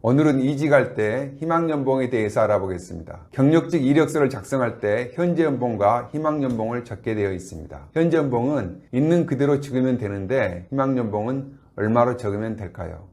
오늘은 이직할 때 희망연봉에 대해서 알아보겠습니다. 경력직 이력서를 작성할 때 현재 연봉과 희망연봉을 적게 되어 있습니다. 현재 연봉은 있는 그대로 적으면 되는데 희망연봉은 얼마로 적으면 될까요?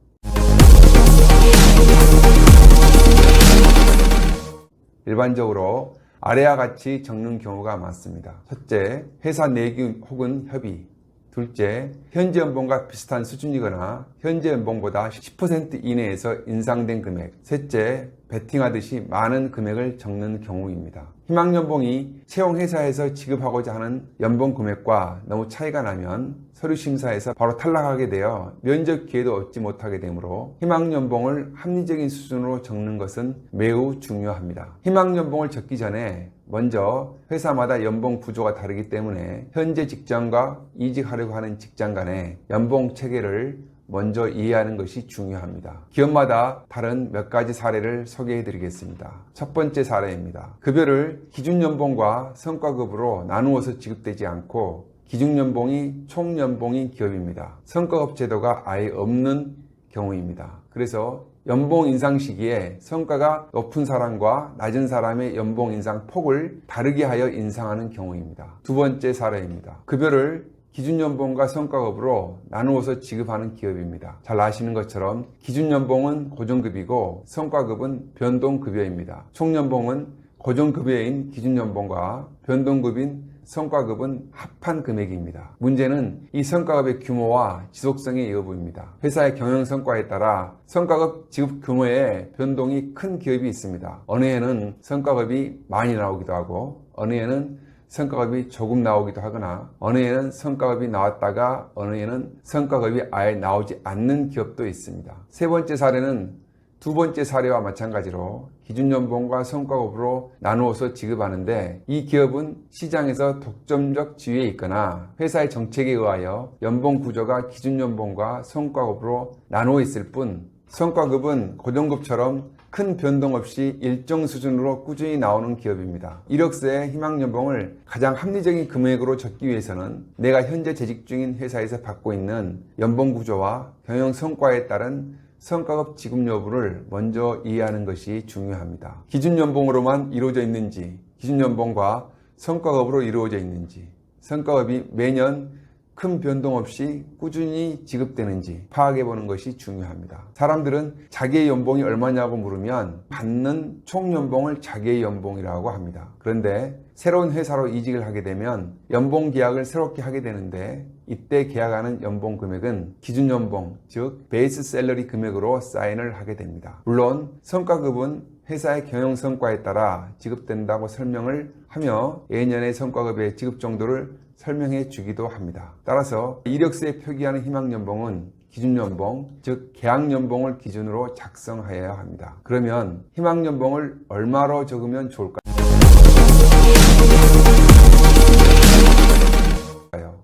일반적으로 아래와 같이 적는 경우가 많습니다. 첫째, 회사 내기 혹은 협의. 둘째, 현재 연봉과 비슷한 수준이거나 현재 연봉보다 10% 이내에서 인상된 금액. 셋째, 베팅하듯이 많은 금액을 적는 경우입니다. 희망연봉이 채용 회사에서 지급하고자 하는 연봉 금액과 너무 차이가 나면 서류 심사에서 바로 탈락하게 되어 면접 기회도 얻지 못하게 되므로 희망연봉을 합리적인 수준으로 적는 것은 매우 중요합니다. 희망연봉을 적기 전에 먼저 회사마다 연봉 구조가 다르기 때문에 현재 직장과 이직하려고 하는 직장 간의 연봉 체계를 먼저 이해하는 것이 중요합니다. 기업마다 다른 몇 가지 사례를 소개해 드리겠습니다. 첫 번째 사례입니다. 급여를 기준연봉과 성과급으로 나누어서 지급되지 않고 기준연봉이 총연봉인 기업입니다. 성과급 제도가 아예 없는 경우입니다. 그래서 연봉 인상 시기에 성과가 높은 사람과 낮은 사람의 연봉 인상 폭을 다르게 하여 인상하는 경우입니다. 두 번째 사례입니다. 급여를 기준연봉과 성과급으로 나누어서 지급하는 기업입니다. 잘 아시는 것처럼 기준연봉은 고정급이고 성과급은 변동급여입니다. 총연봉은 고정급여인 기준연봉과 변동급인 성과급은 합한 금액입니다. 문제는 이 성과급의 규모와 지속성의 여부입니다. 회사의 경영 성과에 따라 성과급 지급 규모에 변동이 큰 기업이 있습니다. 어느 해는 성과급이 많이 나오기도 하고 어느 해는 성과급이 조금 나오기도 하거나 어느 해는 성과급이 나왔다가 어느 해는 성과급이 아예 나오지 않는 기업도 있습니다. 세 번째 사례는 두 번째 사례와 마찬가지로 기준연봉과 성과급으로 나누어서 지급하는데 이 기업은 시장에서 독점적 지위에 있거나 회사의 정책에 의하여 연봉 구조가 기준연봉과 성과급으로 나누어 있을 뿐 성과급은 고정급처럼 큰 변동 없이 일정 수준으로 꾸준히 나오는 기업입니다. 이력서에 희망연봉을 가장 합리적인 금액으로 적기 위해서는 내가 현재 재직 중인 회사에서 받고 있는 연봉 구조와 경영 성과에 따른 성과급 지급 여부를 먼저 이해하는 것이 중요합니다. 기준연봉으로만 이루어져 있는지, 기준연봉과 성과급으로 이루어져 있는지, 성과급이 매년 큰 변동 없이 꾸준히 지급되는지 파악해 보는 것이 중요합니다. 사람들은 자기의 연봉이 얼마냐고 물으면 받는 총연봉을 자기의 연봉이라고 합니다. 그런데 새로운 회사로 이직을 하게 되면 연봉 계약을 새롭게 하게 되는데 이때 계약하는 연봉 금액은 기준연봉, 즉 베이스 샐러리 금액으로 사인을 하게 됩니다. 물론 성과급은 회사의 경영 성과에 따라 지급된다고 설명을 하며 예년의 성과급의 지급 정도를 설명해 주기도 합니다. 따라서 이력서에 표기하는 희망연봉은 기준연봉, 즉 계약연봉을 기준으로 작성하여야 합니다. 그러면 희망연봉을 얼마로 적으면 좋을까요?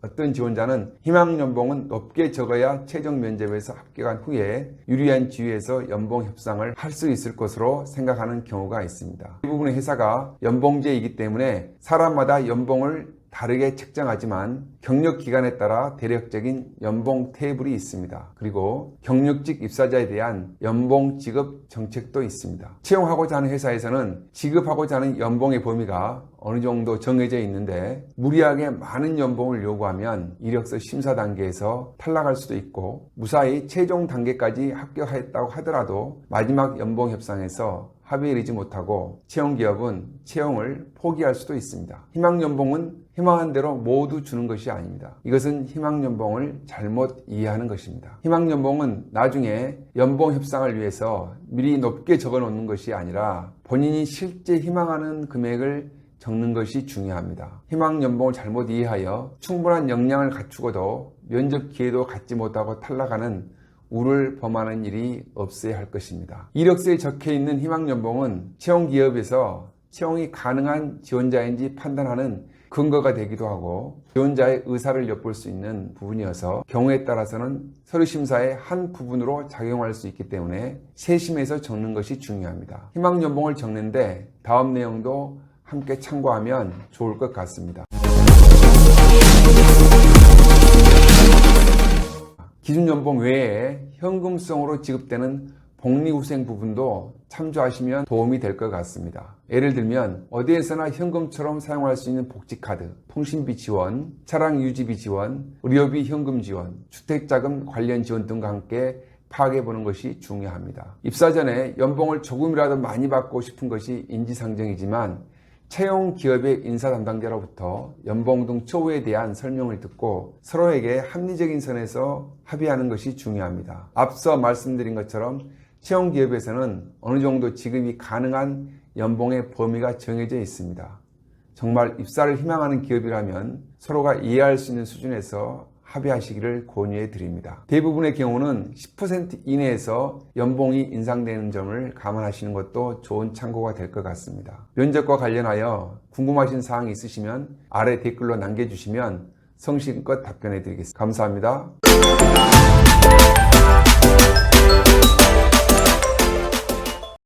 어떤 지원자는 희망연봉은 높게 적어야 최종 면접에서 합격한 후에 유리한 지위에서 연봉 협상을 할 수 있을 것으로 생각하는 경우가 있습니다. 대부분의 회사가 연봉제이기 때문에 사람마다 연봉을 다르게 책정하지만 경력 기간에 따라 대략적인 연봉 테이블이 있습니다. 그리고 경력직 입사자에 대한 연봉 지급 정책도 있습니다. 채용하고자 하는 회사에서는 지급하고자 하는 연봉의 범위가 어느 정도 정해져 있는데 무리하게 많은 연봉을 요구하면 이력서 심사 단계에서 탈락할 수도 있고 무사히 최종 단계까지 합격했다고 하더라도 마지막 연봉 협상에서 합의에 이르지 못하고 채용기업은 채용을 포기할 수도 있습니다. 희망연봉은 희망한 대로 모두 주는 것이 아닙니다. 이것은 희망연봉을 잘못 이해하는 것입니다. 희망연봉은 나중에 연봉 협상을 위해서 미리 높게 적어 놓는 것이 아니라 본인이 실제 희망하는 금액을 적는 것이 중요합니다. 희망연봉을 잘못 이해하여 충분한 역량을 갖추고도 면접 기회도 갖지 못하고 탈락하는 우를 범하는 일이 없어야 할 것입니다. 이력서에 적혀있는 희망연봉은 채용기업에서 채용이 가능한 지원자인지 판단하는 근거가 되기도 하고 지원자의 의사를 엿볼 수 있는 부분이어서 경우에 따라서는 서류심사의 한 부분으로 작용할 수 있기 때문에 세심해서 적는 것이 중요합니다. 희망연봉을 적는데 다음 내용도 함께 참고하면 좋을 것 같습니다. 기준연봉 외에 현금성으로 지급되는 복리후생 부분도 참조하시면 도움이 될 것 같습니다. 예를 들면 어디에서나 현금처럼 사용할 수 있는 복지카드, 통신비 지원, 차량 유지비 지원, 의료비 현금 지원, 주택자금 관련 지원 등과 함께 파악해보는 것이 중요합니다. 입사 전에 연봉을 조금이라도 많이 받고 싶은 것이 인지상정이지만 채용 기업의 인사 담당자로부터 연봉 등 처우에 대한 설명을 듣고 서로에게 합리적인 선에서 합의하는 것이 중요합니다. 앞서 말씀드린 것처럼 채용 기업에서는 어느 정도 지급이 가능한 연봉의 범위가 정해져 있습니다. 정말 입사를 희망하는 기업이라면 서로가 이해할 수 있는 수준에서 합의하시기를 권유해 드립니다. 대부분의 경우는 10% 이내에서 연봉이 인상되는 점을 감안하시는 것도 좋은 참고가 될 것 같습니다. 면접과 관련하여 궁금하신 사항이 있으시면 아래 댓글로 남겨주시면 성실껏 답변해 드리겠습니다. 감사합니다.